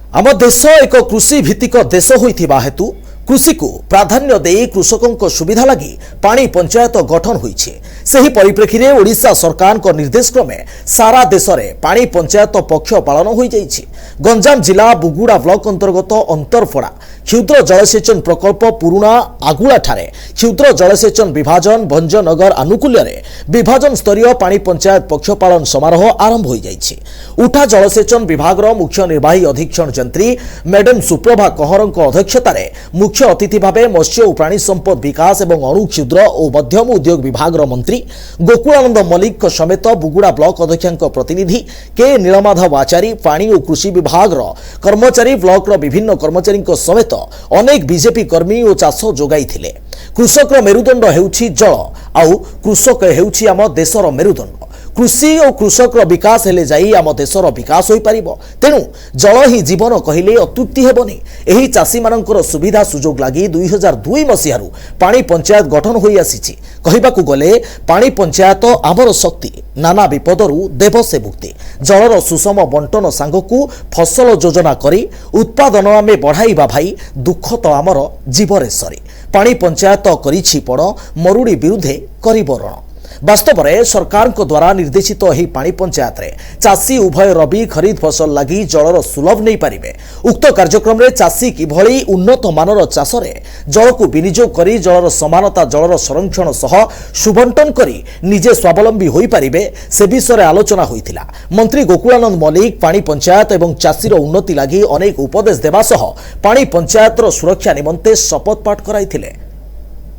आम देश एक कृषि भित्तिक देश होइथिबा हेतु कृषि को प्राधान्य दे कृषकों सुविधा लगी पानी पंचायत गठन होइछे। सही परिप्रेक्षी में ओडिशा सरकार को निर्देश क्रमे सारा देश में पानी पंचायत पक्ष पालन हो जाइछि। गंजाम जिला बुगुड़ा ब्लॉक अंतर्गत अंतरफड़ा क्षुद्र जलसेचन प्रकल्प पुराणा आगुला ठारे क्षुद्र जलसेचन विभाजन भंजनगर आनुकूल्य विभाजन स्तरीय पानी पंचायत पक्ष पालन समारोह आरंभ हो जाइछि। उठा जलसेचन विभाग मुख्य निर्वाही अधीक्षण जंत्री मैडम सुप्रभा कहरଙ୍କ अध्यक्षतार मुख्य अतिथि भाव मत्स्य और प्राणी संपद विकास और अणु क्षुद्र और मध्यम उद्योग विभाग मंत्री गोकुलानंद मल्लिक समेत बुगुड़ा ब्लॉक अध्यक्ष प्रतिनिधि के नीलमाधव आचारी पानी और कृषि विभाग कर्मचारी ब्लॉक विभिन्न कर्मचारी समेत अनेक बीजेपी कर्मी और चाष जोगाई थिले। कृषक मेरुदंड हेउछि जल आउ कृषक हेउछि आम देशर मेरुदंड। कृषि और कृषक विकास हेले जाई आम देशर विकास होई परिबो। तेणु जल ही जीवन कहिले अत्युक्ति हेबनी। एही चाषी मानकर सुविधा सुजोग लागि 2002 मसीहारू पानी पंचायत गठन होई आसीछि। कहिबाकू गले पानी पंचायत आमर शक्ति नाना विपदरू देव से मुक्ति। जलर सुषम बंटन सांगकू फसल योजना करी उत्पादन आमे बढ़ाइबा भाई दुख तो आमर जीवरे सरी। पानी पंचायत करिछि पड़ मरुड़ी विरुद्धे करिब रण। वास्तव में सरकार द्वारा निर्देशित यह पानी पंचायत रे चाषी उभय रबी खरीद फसल लगी जलर सुलभ नहीं पारिबे। उक्त कार्यक्रम रे चाषी किभली उन्नत मानर चाष रे जल को विनियोग करी जलर समानता जलर संरक्षण सह सुबंटन करी निजे स्वावलंबी होई पारिबे से विषय आलोचना होइथिला। मंत्री गोकुलानंद मल्लिक पानी पंचायत एवं चाषीर उन्नति लगी अनेक उपदेश देवा सह पानी पंचायतर सुरक्षा निमंते शपथ पाठ कराइथिले।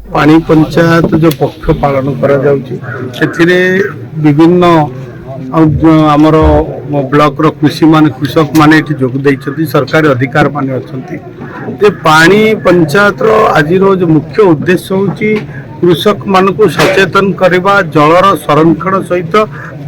पानी पंचायत जो पक्ष पालन करा जाउची सेथिरे विभिन्न आमर ब्लॉक रो कृषि मान कृषक माने एठी जोग दैछथि सरकारी अधिकार माने अछंती। जे पानी पंचायत रो आज रो जो मुख्य उद्देश्य होची कृषक मान को सचेतन करबा जलर संरक्षण सहित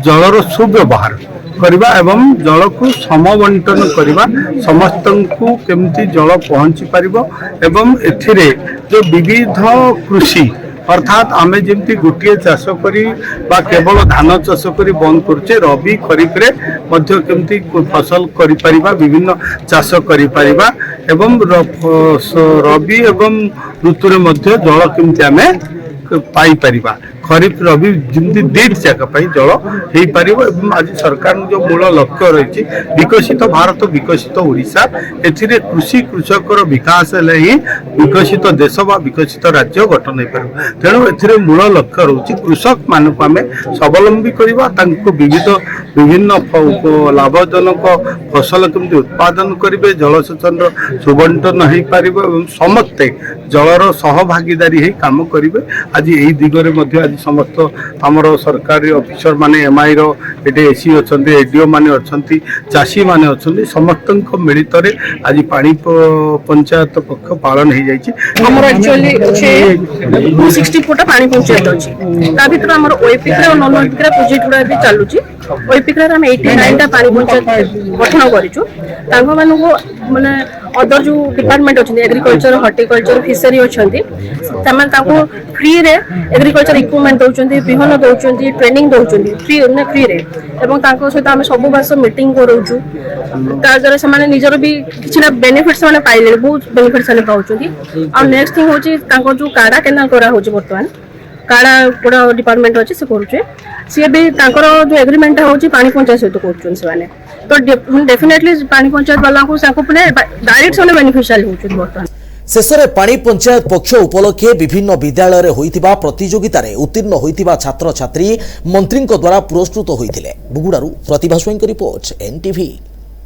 जलर सुव्यवहार करबा एवं जल को समबंटन करबा समस्त को केमती जल पहुंची पारिबो एवं एथिरे जो विविध कृषि अर्थात आमे जेमती गोटे चाष करी बा केवल धान चाष करी बंद करछे रबी खरीफ रे मध्य केमती फसल करि परिबा विभिन्न चाष करि परिबा एवं रबी एवं ऋतु रे मध्य जल केमती आमे पाई परिबा खरीफ रबी जमी दुईट जगह जल हो पार। आज सरकार जो मूल लक्ष्य रही विकसित भारत विकसित ओडिशा एथिरे कृषि कृषक विकास हेले ही विकसित देश बा विकसित राज्य गठन हो पार। तेणु एथिरे मूल लक्ष्य रही कृषक मानक आम स्वावलंबी करवा विविध विभिन्न लाभजनक फसल केमती उत्पादन करेंगे जलसेचन सुबंटन हो पार समस्ते जलर सहभागीदारी काम करेंगे। आज यही दिगरे आज समस्त आमर सरकारी ऑफिसर माने एमआई रो एटे एसी अछंती एडीओ माने अछंती चाषी माने अछंती समस्त मिलित रे आज पानी पंचायत पक्ष पालन हो जाइछि। हमर एक्चुअली 260 फुट पानी पंचायत अछि ता भीतर हमर ओएपी रे नॉन ओएपी रे प्रोजेक्ट गुडा भी चालुछि। ओएपी रे हम 89 टा पानी पंचायत गठन करिछु। तांको मानु को माने अदर जो डिपार्टमेंट अच्छे एग्रीकल्चर हॉर्टिकल्चर फिशरी अच्छा फ्री रे एग्रीकल्चर इक्विपमेंट दौरान विहन दौरान ट्रेनिंग दौरान फ्री रे सहित आम सब वर्ष मीटिंग करोचु द्वारा से निजर भी किसी बेनिफिट्स मैंने पाइले बहुत बेनिफिट्स पाँच। आ नेक्स्ट थिंग हूँ जो काड़ा केनाल करा बर्तमान काड़ा गोड़ा डिपार्टमेंट अच्छे से करुचे सी भी जो एग्रीमेंट हो पानी पंचायत सहित कर तो डेफिनेटली पानी पंचायत वाला को डायरेक्ट से बेनिफिशियल होचुन बर्तमान। शेष में पानी पंचायत पक्ष उपलक्षे विभिन्न विद्यालय होइतिबा प्रतियोगिता रे उत्तीर्ण होइतिबा छात्र छात्री मंत्री द्वारा पुरस्कृत होइतिले। बुगुड़ारू प्रतिभा स्वाईं रिपोर्ट एनटीवी।